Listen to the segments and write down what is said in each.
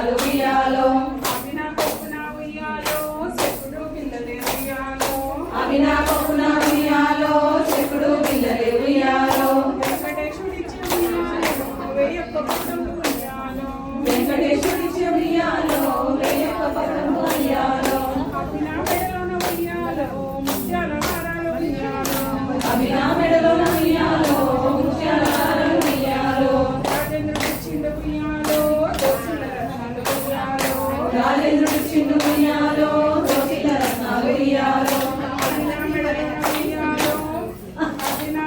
కరాలు ఉయ్యాలో అవి నా కొప్పున ఉయ్యాలో చెక్కుడు పిల్లలే ఉయ్యాలో అవి నా కొప్పున ఉయ్యాలో చెక్కుడు పిల్లలే ఉయ్యాలో వెంకటేశుడిచ్చి ఉయ్యాలో వేయొక్క పట్టం ఉయ్యాలో వెంకటేశుడిచ్చి ఉయ్యాలో వేయొక్క పట్టం ఉయ్యాలో అవి నా మెడలోన ఉయ్యాలో ముత్యాల హారాలు ఉయ్యాలో అవి నా మెడలోన ఉయ్యాలో ముత్యాల హారాలు ఉయ్యాలో రాజేంద్రుడిచ్చిండు ఉయ్యాలో దోసిల రత్నాలు ఉయ్యాలో రాజేంద్రుడిచ్చిండు ఉయ్యాలో దోసిల రత్నాలు ఉయ్యాలో అవి నా మెడలోన ఉయ్యాలో అవి నా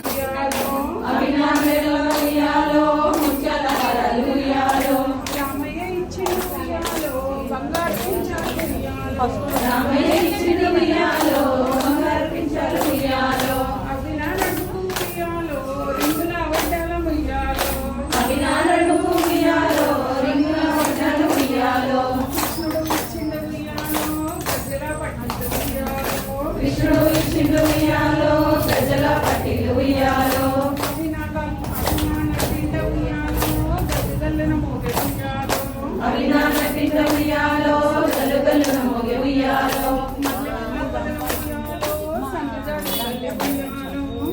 ఉయ్యాలో అవి నా మెడలోన ఉయ్యాలో ముత్యాల హారాలు ఉయ్యాలో రామయ్య ఇచ్చిండు ఉయ్యాలో బంగారు పింఛాలు ఉయ్యాలో రామయ్య ఇచ్చిండు ఉయ్యాలో బంగారు పింఛాలు ఉయ్యాలో అవి నా నడుపు ఉయ్యాలో రింగుల వడ్డాల ఉయ్యాలో అవి నా నడుము ఉయ్యాలో రింగుల వడ్డాలు ఉయ్యాలో కృష్ణుడు ఇచ్చిండు ఉయ్యాలో గజ్జల పట్టిండు ఉయ్యాలో కృష్ణుడు ఇచ్చిండు ఉయ్యాలో ప్రజల పట్టిలు ఉయ్యాలో అవి నా నటిండ ఉయ్యాలో గజగల్లన మోగె ఉయ్యాలో అవి నా నటిండ ఉయ్యాలో గలుగలున మోగే ఉయ్యాలో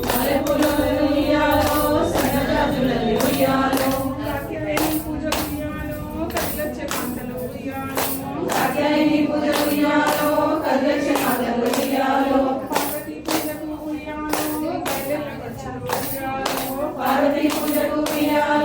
మల్లెపూలు ఉయ్యాలో సన్నజాజులల్లి ఉయ్యాలో కాత్యాయని పూజ ఉయ్యాలో కదిలచ్చే కాంతలు ఉయ్యాలో పార్వతీ పూజకు ఉయ్యాలో